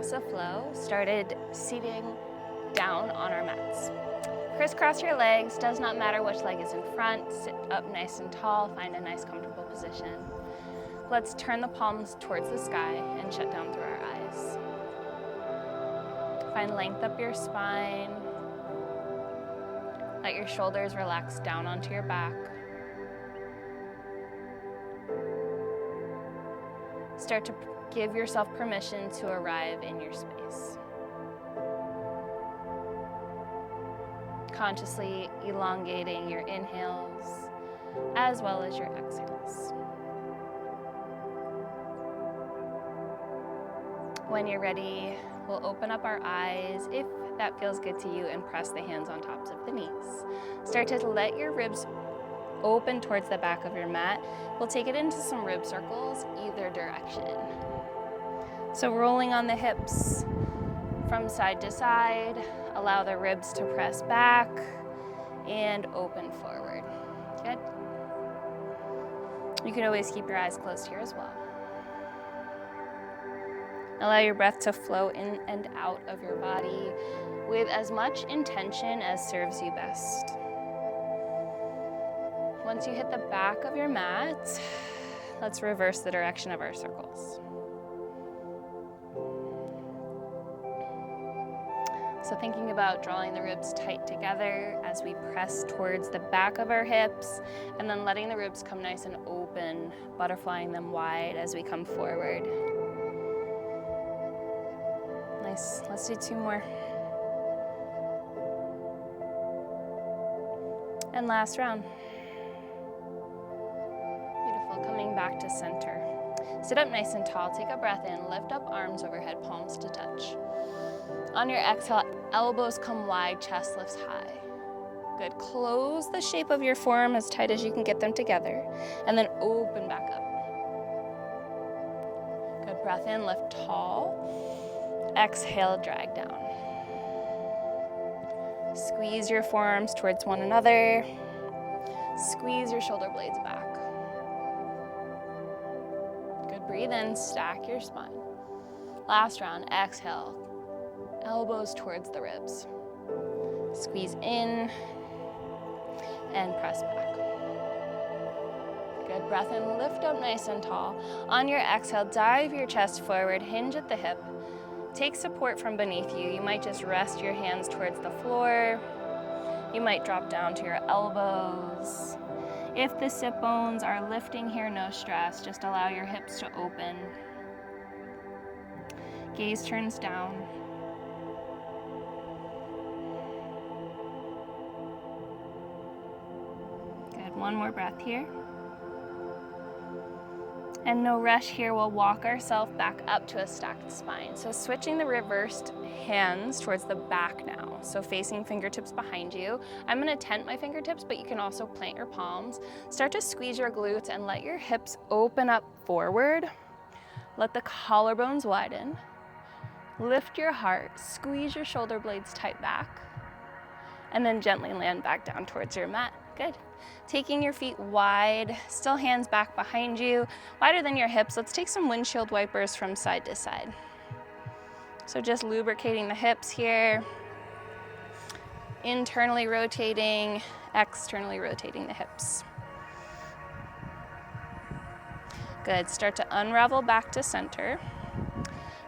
Vinyasa flow, started seating down on our mats. Crisscross your legs, does not matter which leg is in front. Sit up nice and tall, find a nice comfortable position. Let's turn the palms towards the sky and shut down through our eyes. Find length up your spine. Let your shoulders relax down onto your back. Start to give yourself permission to arrive in your space. Consciously elongating your inhales as well as your exhales. When you're ready, we'll open up our eyes if that feels good to you and press the hands on tops of the knees. Start to let your ribs open towards the back of your mat. We'll take it into some rib circles either direction. So rolling on the hips from side to side, allow the ribs to press back and open forward. Good. You can always keep your eyes closed here as well. Allow your breath to flow in and out of your body with as much intention as serves you best. Once you hit the back of your mat, let's reverse the direction of our circles. So thinking about drawing the ribs tight together as we press towards the back of our hips, and then letting the ribs come nice and open, butterflying them wide as we come forward. Nice, let's do 2 more. And last round. Beautiful, coming back to center. Sit up nice and tall, take a breath in, lift up arms overhead, palms to touch. On your exhale, elbows come wide, chest lifts high. Good, close the shape of your forearm as tight as you can get them together, and then open back up. Good, breath in, lift tall. Exhale, drag down. Squeeze your forearms towards one another. Squeeze your shoulder blades back. Good, breathe in, stack your spine. Last round, exhale. Elbows towards the ribs. Squeeze in and press back. Good, breath in, lift up nice and tall. On your exhale, dive your chest forward, hinge at the hip. Take support from beneath you. You might just rest your hands towards the floor. You might drop down to your elbows. If the sit bones are lifting here, no stress. Just allow your hips to open. Gaze turns down. Good, one more breath here. And no rush here, we'll walk ourselves back up to a stacked spine. So switching the reversed hands towards the back now. So facing fingertips behind you. I'm gonna tent my fingertips, but you can also plant your palms. Start to squeeze your glutes and let your hips open up forward. Let the collarbones widen. Lift your heart, squeeze your shoulder blades tight back, and then gently land back down towards your mat. Good. Taking your feet wide, still hands back behind you, wider than your hips. Let's take some windshield wipers from side to side. So just lubricating the hips here, internally rotating, externally rotating the hips. Good, start to unravel back to center.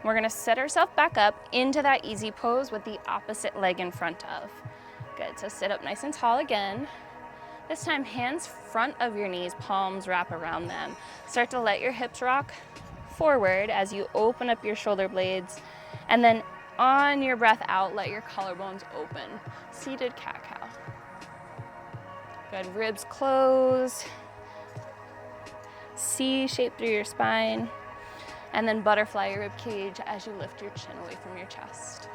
We're gonna set ourselves back up into that easy pose with the opposite leg in front of. Good, so sit up nice and tall again. This time, hands front of your knees, palms wrap around them. Start to let your hips rock forward as you open up your shoulder blades. And then on your breath out, let your collarbones open. Seated cat-cow. Good, ribs close. C shape through your spine. And then butterfly your rib cage as you lift your chin away from your chest.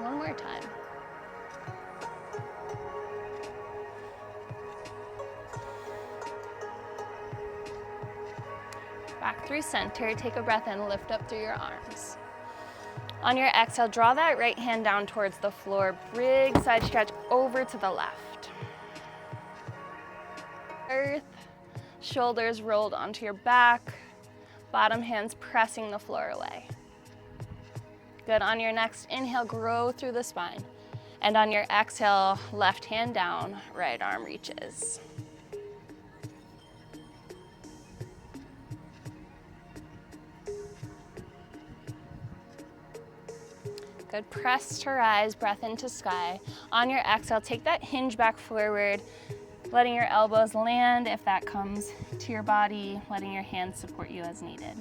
One more time. Back through center, take a breath in, lift up through your arms. On your exhale, draw that right hand down towards the floor, big side stretch over to the left. earth, shoulders rolled onto your back, bottom hands pressing the floor away. Good. On your next inhale, grow through the spine. And on your exhale, left hand down, right arm reaches. Good. Press to rise, breath into sky. On your exhale, take that hinge back forward, letting your elbows land if that comes to your body, letting your hands support you as needed.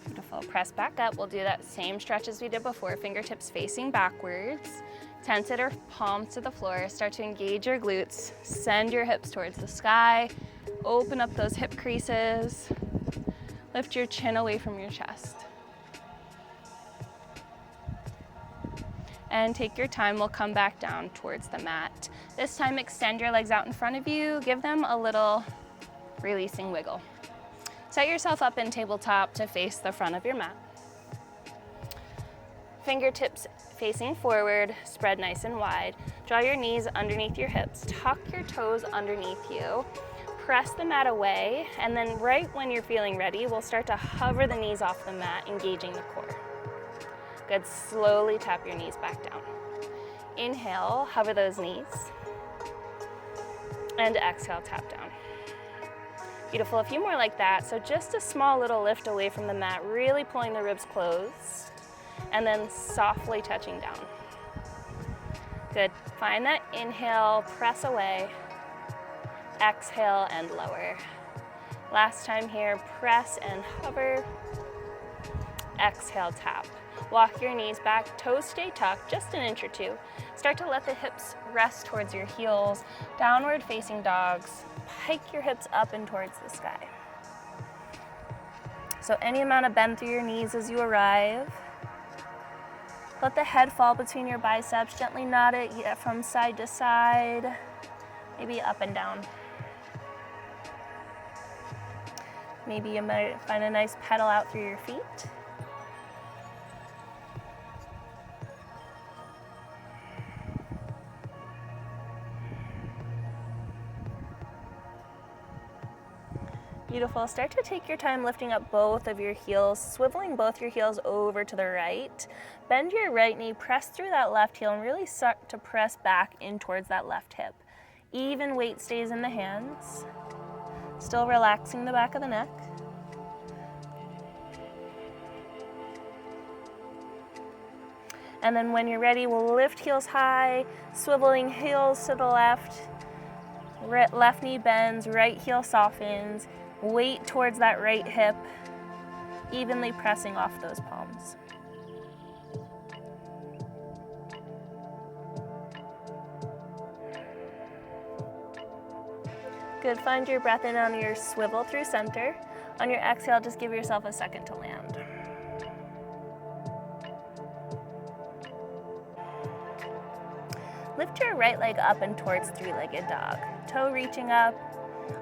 Beautiful. Press back up. We'll do that same stretch as we did before, fingertips facing backwards. Tense it or palms to the floor. Start to engage your glutes. Send your hips towards the sky. Open up those hip creases. Lift your chin away from your chest. And take your time, we'll come back down towards the mat. This time, extend your legs out in front of you. Give them a little releasing wiggle. Set yourself up in tabletop to face the front of your mat. Fingertips facing forward, spread nice and wide. Draw your knees underneath your hips. Tuck your toes underneath you. Press the mat away, and then right when you're feeling ready, we'll start to hover the knees off the mat, engaging the core. Good. Slowly tap your knees back down. Inhale, hover those knees. And exhale, tap down. Beautiful. A few more like that. So just a small little lift away from the mat, really pulling the ribs closed, and then softly touching down. Good. Find that inhale, press away. Exhale and lower. Last time here, press and hover. Exhale, tap. Walk your knees back, toes stay tucked, just an inch or two. Start to let the hips rest towards your heels. Downward facing dogs. Pike your hips up and towards the sky. So any amount of bend through your knees as you arrive. Let the head fall between your biceps. Gently nod it from side to side, maybe up and down. Maybe you might find a nice pedal out through your feet. Beautiful. Start to take your time lifting up both of your heels, swiveling both your heels over to the right. Bend your right knee, press through that left heel, and really start to press back in towards that left hip. Even weight stays in the hands. Still relaxing the back of the neck. And then when you're ready, we'll lift heels high, swiveling heels to the left. Left knee bends, right heel softens. Weight towards that right hip, evenly pressing off those palms. Good. Find your breath in on your swivel through center. On your exhale, just give yourself a second to land. Lift your right leg up and towards three-legged dog. Toe reaching up.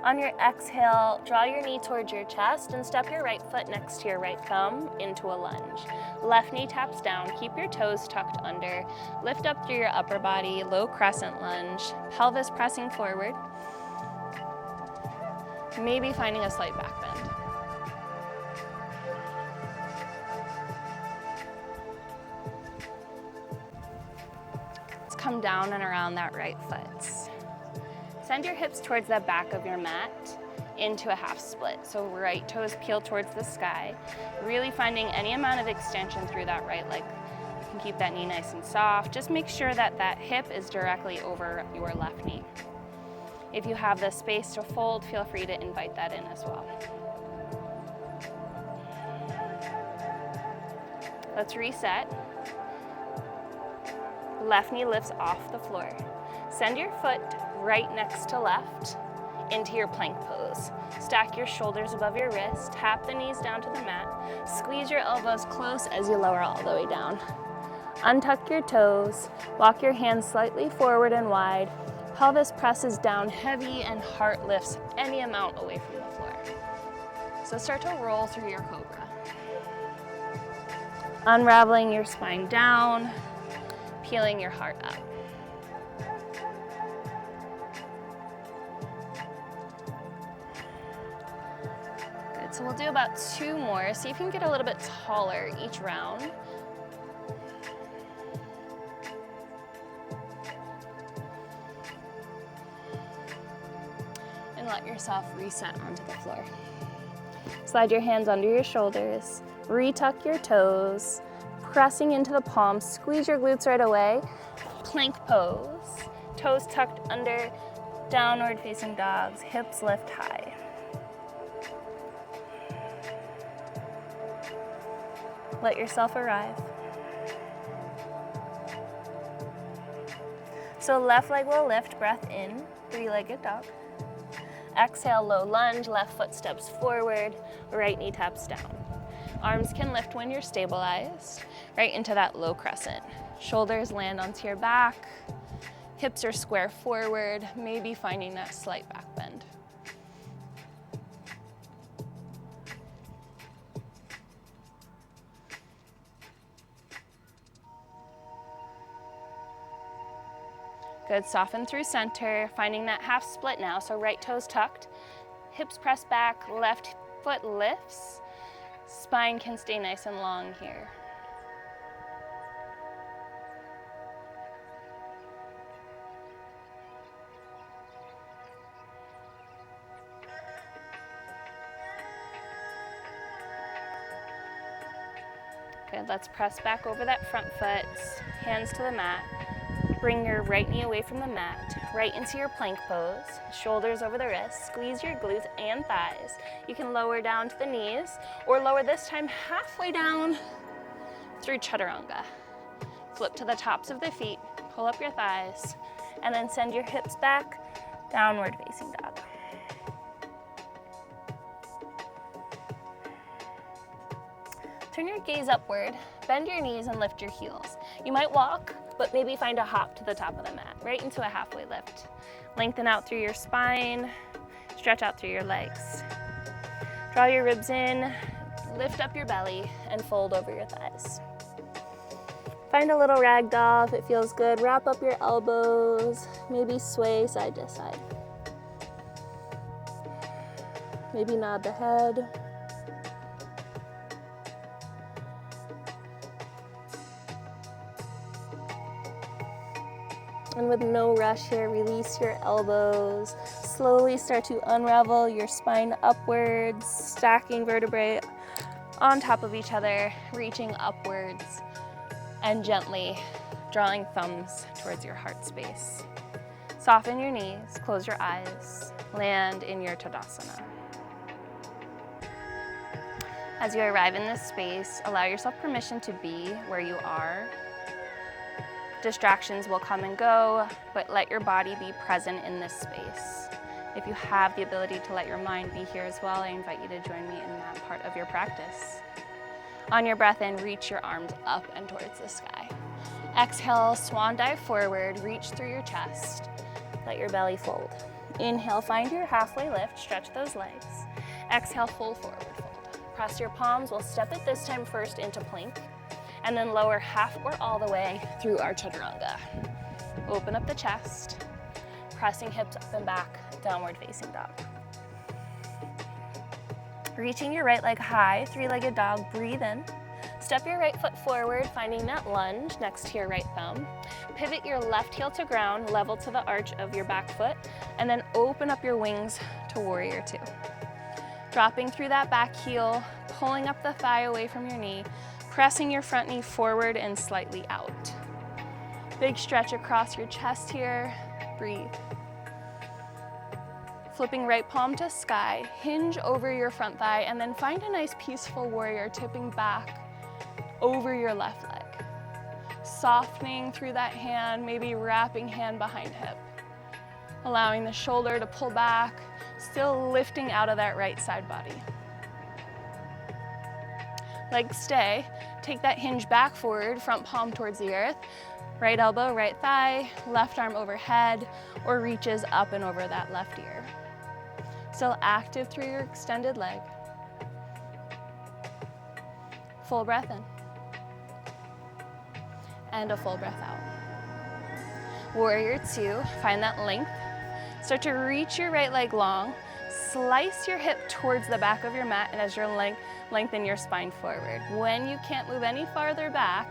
On your exhale, draw your knee towards your chest and step your right foot next to your right thumb into a lunge. Left knee taps down, keep your toes tucked under. Lift up through your upper body, low crescent lunge, pelvis pressing forward. Maybe finding a slight back bend. Let's come down and around that right foot. Send your hips towards the back of your mat into a half split. So right toes peel towards the sky, really finding any amount of extension through that right leg. You can keep that knee nice and soft. Just make sure that that hip is directly over your left knee. If you have the space to fold, feel free to invite that in as well. Let's reset. Left knee lifts off the floor. Send your foot right next to left into your plank pose. Stack your shoulders above your wrist, tap the knees down to the mat, squeeze your elbows close as you lower all the way down. Untuck your toes, walk your hands slightly forward and wide, pelvis presses down heavy and heart lifts any amount away from the floor. So start to roll through your cobra. Unraveling your spine down, peeling your heart up. Good, so we'll do about 2 more. See if you can get a little bit taller each round. And let yourself reset onto the floor. Slide your hands under your shoulders, retuck your toes, pressing into the palms, squeeze your glutes right away. Plank pose, toes tucked under, downward facing dogs, hips lift high. Let yourself arrive. So left leg will lift, breath in, 3-legged dog. Exhale, low lunge, left foot steps forward, right knee taps down. Arms can lift when you're stabilized, right into that low crescent. Shoulders land onto your back, hips are square forward, maybe finding that slight back bend. Good, soften through center, finding that half split now, so right toes tucked, hips press back, left foot lifts, spine can stay nice and long here. Good, let's press back over that front foot, hands to the mat. Bring your right knee away from the mat, right into your plank pose, shoulders over the wrists, squeeze your glutes and thighs. You can lower down to the knees, or lower this time halfway down through chaturanga. Flip to the tops of the feet, pull up your thighs, and then send your hips back, downward facing dog. Turn your gaze upward, bend your knees and lift your heels. You might walk, but maybe find a hop to the top of the mat, right into a halfway lift. Lengthen out through your spine, stretch out through your legs. Draw your ribs in, lift up your belly, and fold over your thighs. Find a little ragdoll if it feels good. Wrap up your elbows, maybe sway side to side. Maybe nod the head. And with no rush here, release your elbows. Slowly start to unravel your spine upwards, stacking vertebrae on top of each other, reaching upwards, and gently drawing thumbs towards your heart space. Soften your knees, close your eyes, land in your Tadasana. As you arrive in this space, allow yourself permission to be where you are. Distractions will come and go, but let your body be present in this space. If you have the ability to let your mind be here as well, I invite you to join me in that part of your practice. On your breath in, reach your arms up and towards the sky. Exhale, swan dive forward, reach through your chest. Let your belly fold. Inhale, find your halfway lift, stretch those legs. Exhale, fold forward, fold. Press your palms, we'll step it this time first into plank, and then lower half or all the way through our chaturanga. Open up the chest, pressing hips up and back, downward facing dog. Reaching your right leg high, 3-legged dog, breathe in. Step your right foot forward, finding that lunge next to your right thumb. Pivot your left heel to ground, level to the arch of your back foot, and then open up your wings to warrior 2. Dropping through that back heel, pulling up the thigh away from your knee, pressing your front knee forward and slightly out. Big stretch across your chest here, breathe. Flipping right palm to sky, hinge over your front thigh, and then find a nice peaceful warrior, tipping back over your left leg. Softening through that hand, maybe wrapping hand behind hip. Allowing the shoulder to pull back, still lifting out of that right side body. Legs stay, take that hinge back forward, front palm towards the earth, right elbow, right thigh, left arm overhead, or reaches up and over that left ear. Still active through your extended leg. Full breath in. And a full breath out. Warrior two, find that length. Start to reach your right leg long, slice your hip towards the back of your mat, and as you lengthen your spine forward. When you can't move any farther back,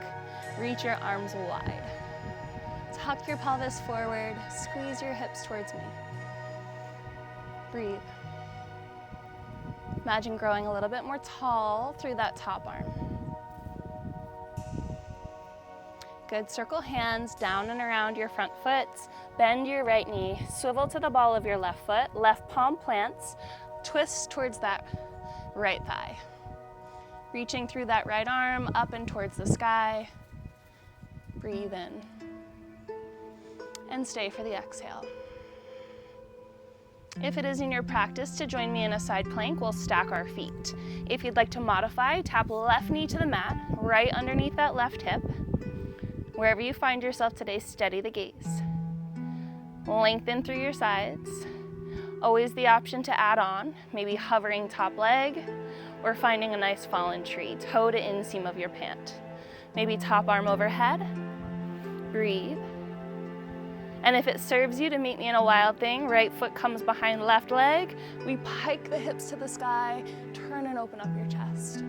reach your arms wide. Tuck your pelvis forward, squeeze your hips towards me. Breathe. Imagine growing a little bit more tall through that top arm. Good, circle hands down and around your front foot. Bend your right knee, swivel to the ball of your left foot, left palm plants, twist towards that right thigh. Reaching through that right arm up and towards the sky. Breathe in. And stay for the exhale. If it is in your practice to join me in a side plank, we'll stack our feet. If you'd like to modify, tap left knee to the mat, right underneath that left hip. Wherever you find yourself today, steady the gaze. Lengthen through your sides. Always the option to add on, maybe hovering top leg or finding a nice fallen tree, toe to inseam of your pant. Maybe top arm overhead. Breathe. And if it serves you to meet me in a wild thing, right foot comes behind left leg. We pike the hips to the sky, turn and open up your chest.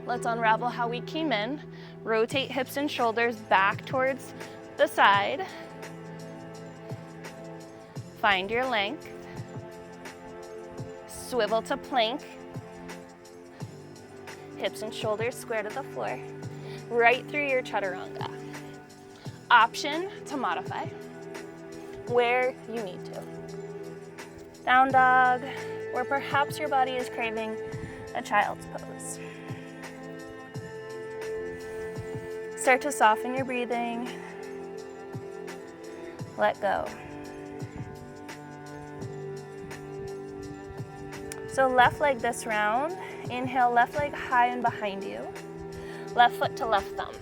Let's unravel how we came in. Rotate hips and shoulders back towards the side. Find your length. Swivel to plank. Hips and shoulders square to the floor. Right through your chaturanga. Option to modify where you need to. Down dog, or perhaps your body is craving a child's pose. Start to soften your breathing. Let go. So left leg this round. Inhale, left leg high and behind you. Left foot to left thumb.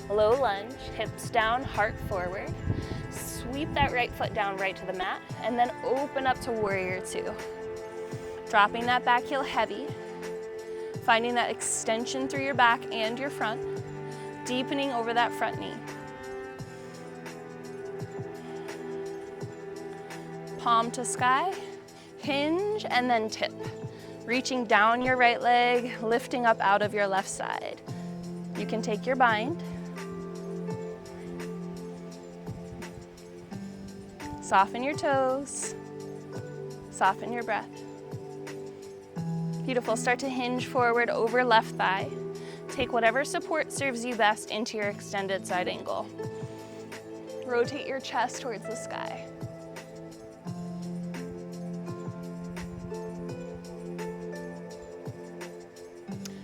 Low lunge, hips down, heart forward. Sweep that right foot down right to the mat, and then open up to warrior two. Dropping that back heel heavy. Finding that extension through your back and your front. Deepening over that front knee. Palm to sky, hinge, and then tip. Reaching down your right leg, lifting up out of your left side. You can take your bind. Soften your toes. Soften your breath. Beautiful. Start to hinge forward over left thigh. Take whatever support serves you best into your extended side angle. Rotate your chest towards the sky.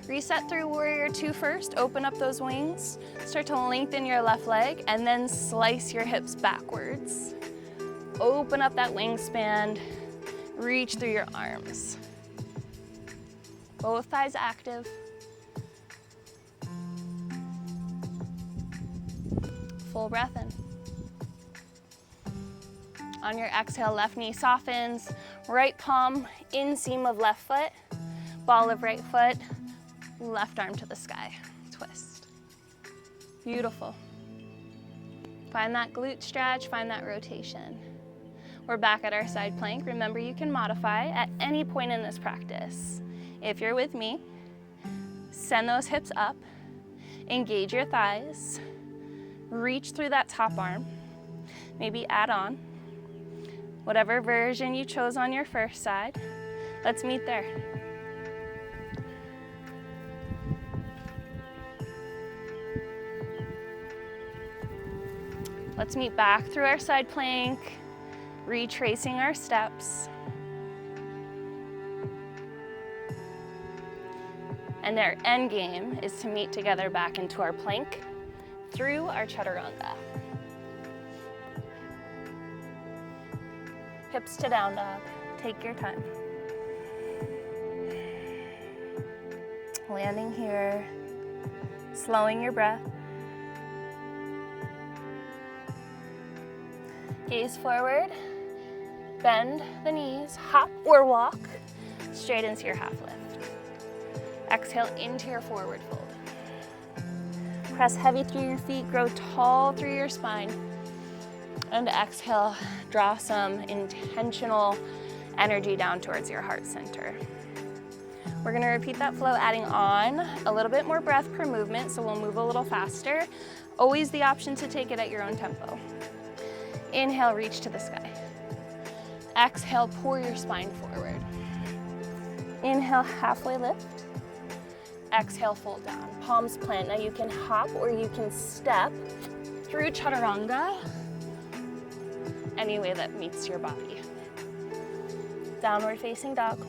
Reset through warrior two first. Open up those wings. Start to lengthen your left leg and then slice your hips backwards. Open up that wingspan. Reach through your arms. Both thighs active. Full breath in. On your exhale, left knee softens. Right palm, inseam of left foot. Ball of right foot. Left arm to the sky. Twist. Beautiful. Find that glute stretch, find that rotation. We're back at our side plank. Remember, you can modify at any point in this practice. If you're with me, send those hips up. Engage your thighs. Reach through that top arm. Maybe add on. Whatever version you chose on your first side. Let's meet there. Let's meet back through our side plank, retracing our steps. And our end game is to meet together back into our plank through our chaturanga. Hips to down dog. Take your time. Landing here, slowing your breath. Gaze forward, bend the knees, hop or walk straight into your half lift. Exhale into your forward fold. press heavy through your feet, grow tall through your spine. And exhale, draw some intentional energy down towards your heart center. We're gonna repeat that flow, adding on a little bit more breath per movement, so we'll move a little faster. Always the option to take it at your own tempo. Inhale, reach to the sky. Exhale, pour your spine forward. Inhale, halfway lift. Exhale, fold down. Palms plant. Now you can hop or you can step through chaturanga, any way that meets your body. Downward facing dog.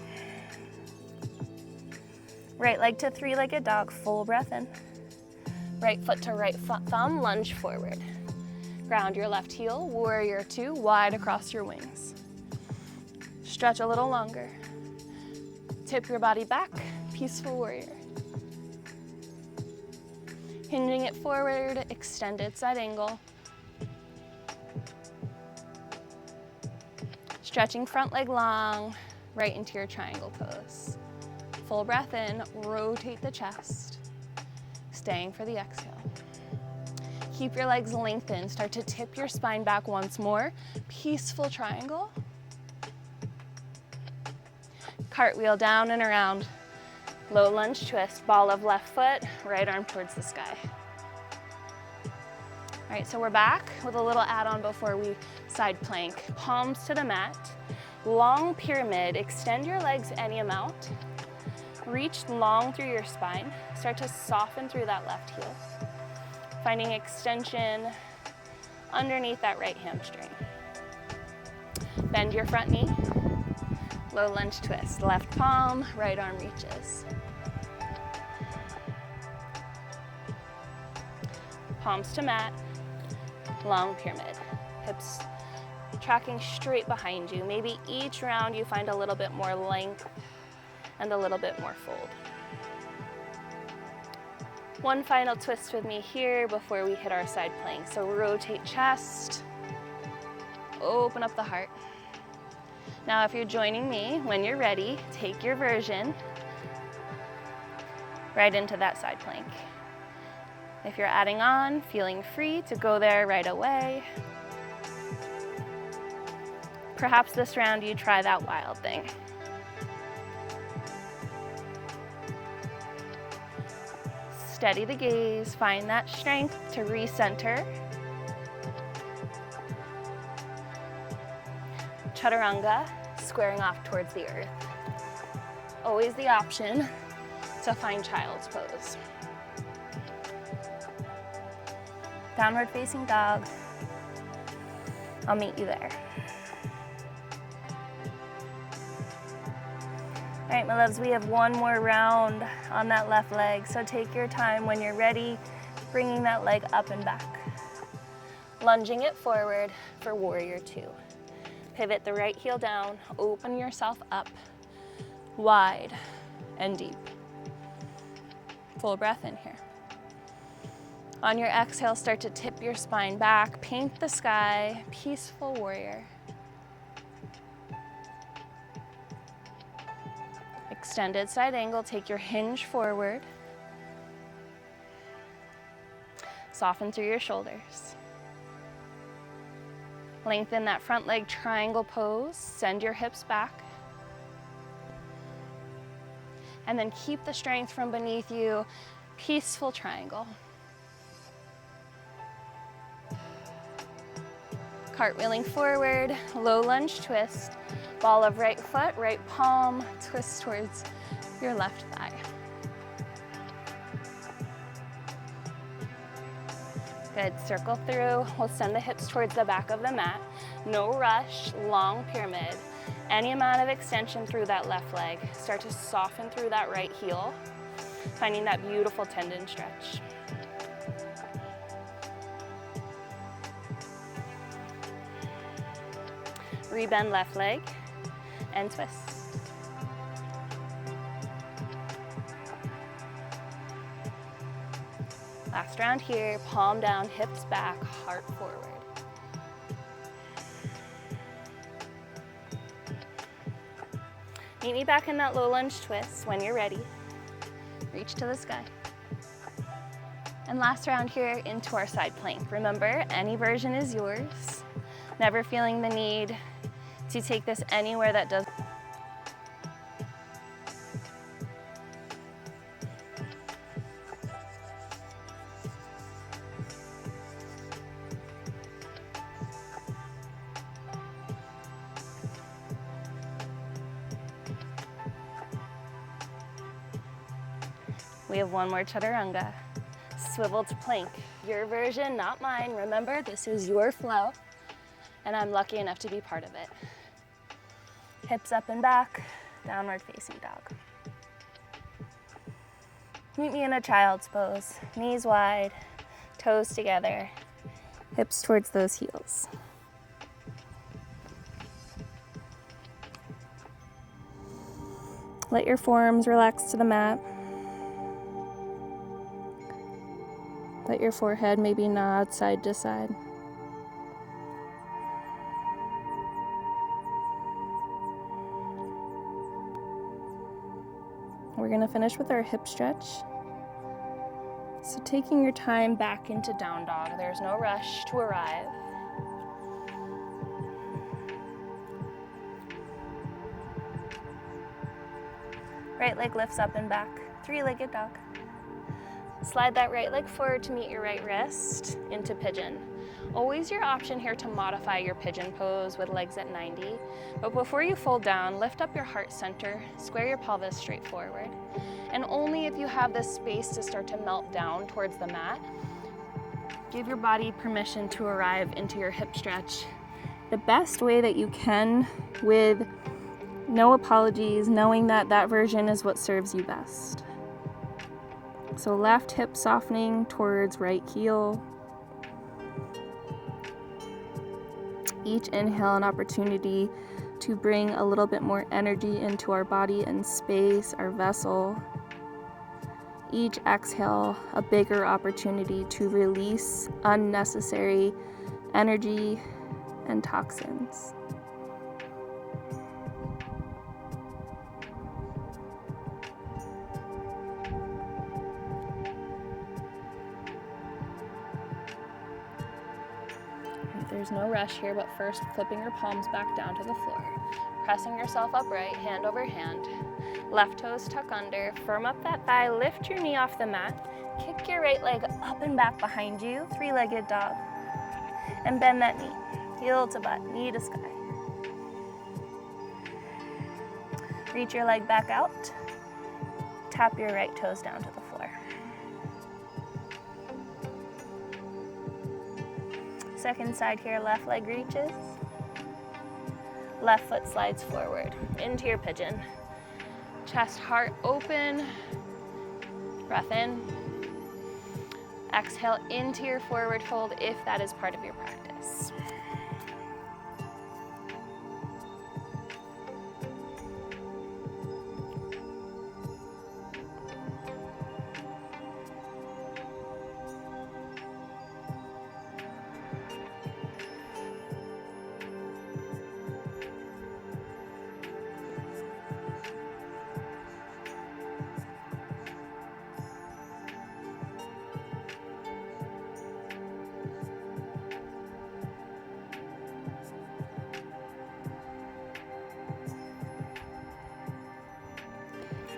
Right leg to three-legged dog, full breath in. Right foot to right thumb, lunge forward. Ground your left heel, warrior two, wide across your wings. Stretch a little longer. Tip your body back, peaceful warrior. Hinging it forward, extended side angle. Stretching front leg long, right into your triangle pose. Full breath in, rotate the chest. Staying for the exhale. Keep your legs lengthened, start to tip your spine back once more. Peaceful triangle. Cartwheel down and around. Low lunge twist, ball of left foot, right arm towards the sky. All right, so we're back with a little add-on before we side plank. Palms to the mat, long pyramid, extend your legs any amount. Reach long through your spine, start to soften through that left heel. Finding extension underneath that right hamstring. Bend your front knee, low lunge twist, left palm, right arm reaches. Palms to mat, long pyramid, hips tracking straight behind you. Maybe each round you find a little bit more length and a little bit more fold. One final twist with me here before we hit our side plank. So rotate chest, open up the heart. Now if you're joining me, when you're ready, take your version right into that side plank. If you're adding on, feeling free to go there right away. Perhaps this round you try that wild thing. Steady the gaze, find that strength to recenter. Chaturanga, squaring off towards the earth. Always the option to find child's pose. Downward facing dog. I'll meet you there. All right, my loves, we have one more round on that left leg, so take your time when you're ready, bringing that leg up and back. Lunging it forward for warrior two. Pivot the right heel down, open yourself up, wide and deep. Full breath in here. On your exhale, start to tip your spine back, paint the sky, peaceful warrior. Extended side angle, take your hinge forward. Soften through your shoulders. Lengthen that front leg triangle pose, send your hips back. And then keep the strength from beneath you, peaceful triangle. Cartwheeling forward, low lunge twist. Ball of right foot, right palm, twist towards your left thigh. Good, circle through. We'll send the hips towards the back of the mat. No rush, long pyramid. Any amount of extension through that left leg. Start to soften through that right heel, finding that beautiful tendon stretch. Rebend left leg and twist. Last round here, palm down, hips back, heart forward. Meet me back in that low lunge twist when you're ready. Reach to the sky. And last round here into our side plank. Remember, any version is yours. Never feeling the need to take this anywhere that does. We have one more chaturanga. Swivel to plank. Your version, not mine. Remember, this is your flow, and I'm lucky enough to be part of it. Hips up and back, downward facing dog. Meet me in a child's pose. Knees wide, toes together, hips towards those heels. Let your forearms relax to the mat. Let your forehead maybe nod side to side. We're going to finish with our hip stretch. So taking your time back into down dog. There's no rush to arrive. Right leg lifts up and back. Three-legged dog. Slide that right leg forward to meet your right wrist into pigeon. Always your option here to modify your pigeon pose with legs at 90. But before you fold down, lift up your heart center, square your pelvis straight forward. And only if you have this space to start to melt down towards the mat, give your body permission to arrive into your hip stretch the best way that you can, with no apologies, knowing that that version is what serves you best. So left hip softening towards right heel. Each inhale an opportunity to bring a little bit more energy into our body and space, our vessel. Each exhale a bigger opportunity to release unnecessary energy and toxins. There's no rush here, but first flipping your palms back down to the floor. Pressing yourself upright, hand over hand. Left toes tuck under, firm up that thigh, lift your knee off the mat. Kick your right leg up and back behind you, three-legged dog. And bend that knee, heel to butt, knee to sky. Reach your leg back out. Tap your right toes down to the floor. Second side here, left leg reaches. Left foot slides forward into your pigeon. Chest, heart open. Breath in. Exhale into your forward fold if that is part of your practice.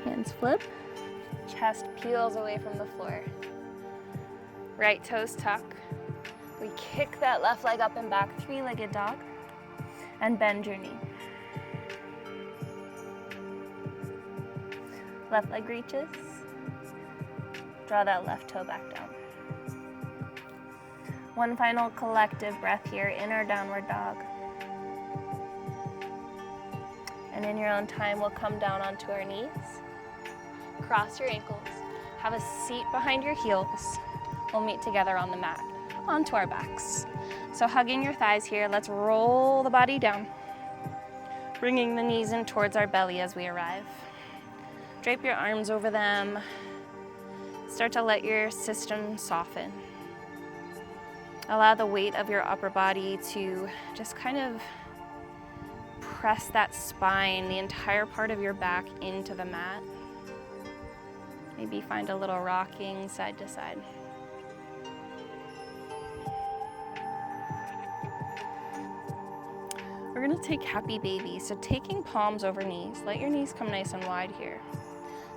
Hands flip, chest peels away from the floor. Right toes tuck. We kick that left leg up and back, three-legged dog, and bend your knee. Left leg reaches. Draw that left toe back down. One final collective breath here in our downward dog. And in your own time, we'll come down onto our knees. Cross your ankles, have a seat behind your heels. We'll meet together on the mat, onto our backs. So hugging your thighs here, let's roll the body down, bringing the knees in towards our belly as we arrive. Drape your arms over them. Start to let your system soften. Allow the weight of your upper body to just kind of press that spine, the entire part of your back into the mat. Maybe find a little rocking side to side. we're gonna take happy baby. So taking palms over knees, let your knees come nice and wide here.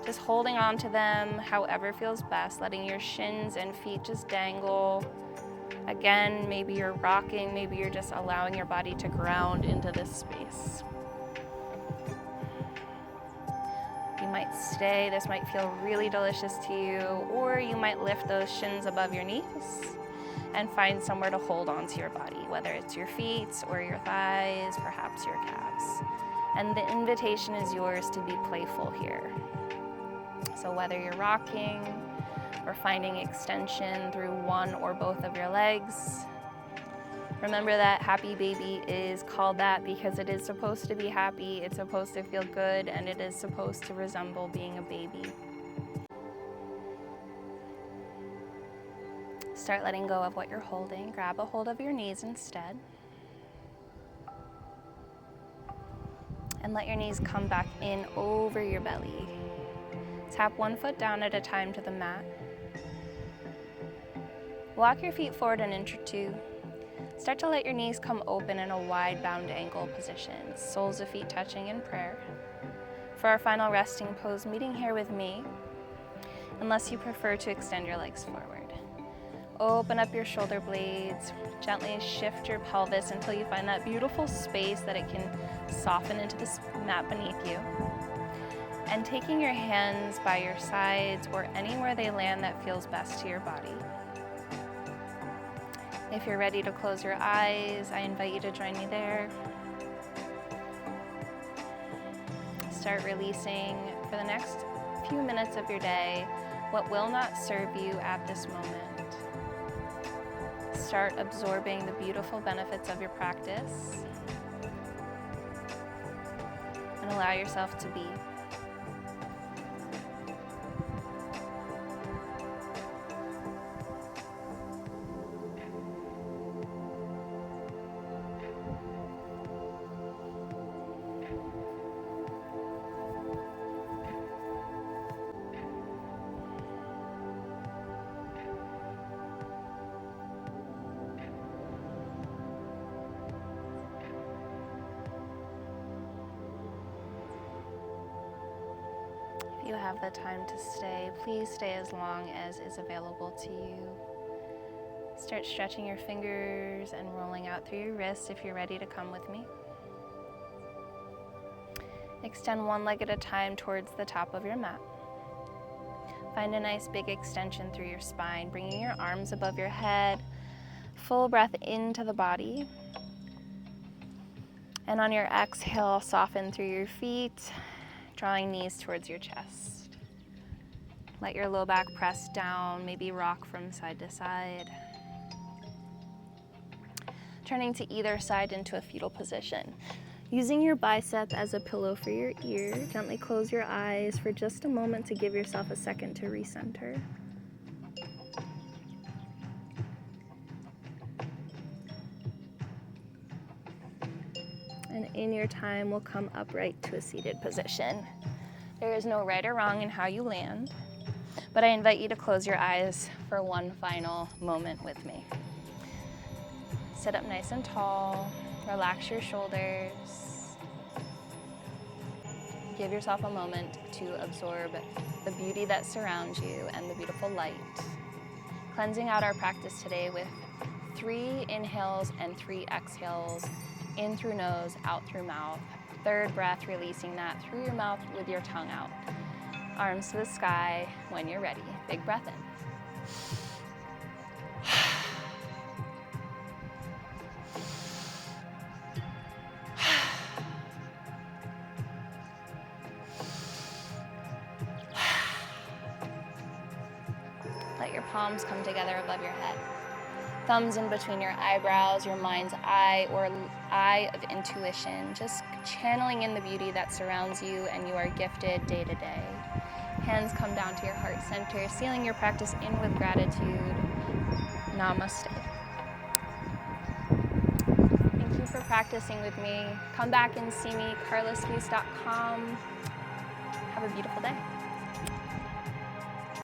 Just holding on to them however feels best, letting your shins and feet just dangle. Again, maybe you're rocking, maybe you're just allowing your body to ground into this space. You might stay, this might feel really delicious to you, or you might lift those shins above your knees and find somewhere to hold onto your body, whether it's your feet or your thighs, perhaps your calves. And the invitation is yours to be playful here. So whether you're rocking or finding extension through one or both of your legs, remember that happy baby is called that because it is supposed to be happy, it's supposed to feel good, and it is supposed to resemble being a baby. Start letting go of what you're holding. Grab a hold of your knees instead. And let your knees come back in over your belly. Tap one foot down at a time to the mat. Walk your feet forward an inch or two. Start to let your knees come open in a wide bound angle position, soles of feet touching in prayer. For our final resting pose, meeting here with me, unless you prefer to extend your legs forward. Open up your shoulder blades, gently shift your pelvis until you find that beautiful space that it can soften into the mat beneath you. And taking your hands by your sides or anywhere they land that feels best to your body. If you're ready to close your eyes, I invite you to join me there. Start releasing for the next few minutes of your day what will not serve you at this moment. Start absorbing the beautiful benefits of your practice and allow yourself to be. If you have the time to stay, please stay as long as is available to you. Start stretching your fingers and rolling out through your wrists if you're ready to come with me. Extend one leg at a time towards the top of your mat. Find a nice big extension through your spine, bringing your arms above your head. Full breath into the body. And on your exhale, soften through your feet, drawing knees towards your chest. Let your low back press down, maybe rock from side to side. Turning to either side into a fetal position. Using your bicep as a pillow for your ear, gently close your eyes for just a moment to give yourself a second to recenter. And in your time, we'll come upright to a seated position. There is no right or wrong in how you land, but I invite you to close your eyes for one final moment with me. Sit up nice and tall, relax your shoulders. Give yourself a moment to absorb the beauty that surrounds you and the beautiful light. Cleansing out our practice today with 3 inhales and 3 exhales. In through nose, out through mouth. Third breath, releasing that through your mouth with your tongue out. Arms to the sky when you're ready. Big breath in. Let your palms come together above your head. Thumbs in between your eyebrows, your mind's eye or eye of intuition, just channeling in the beauty that surrounds you and you are gifted day to day. Hands come down to your heart center, sealing your practice in with gratitude. Namaste. Thank you for practicing with me. Come back and see me, carlaskeuse.com. Have a beautiful day.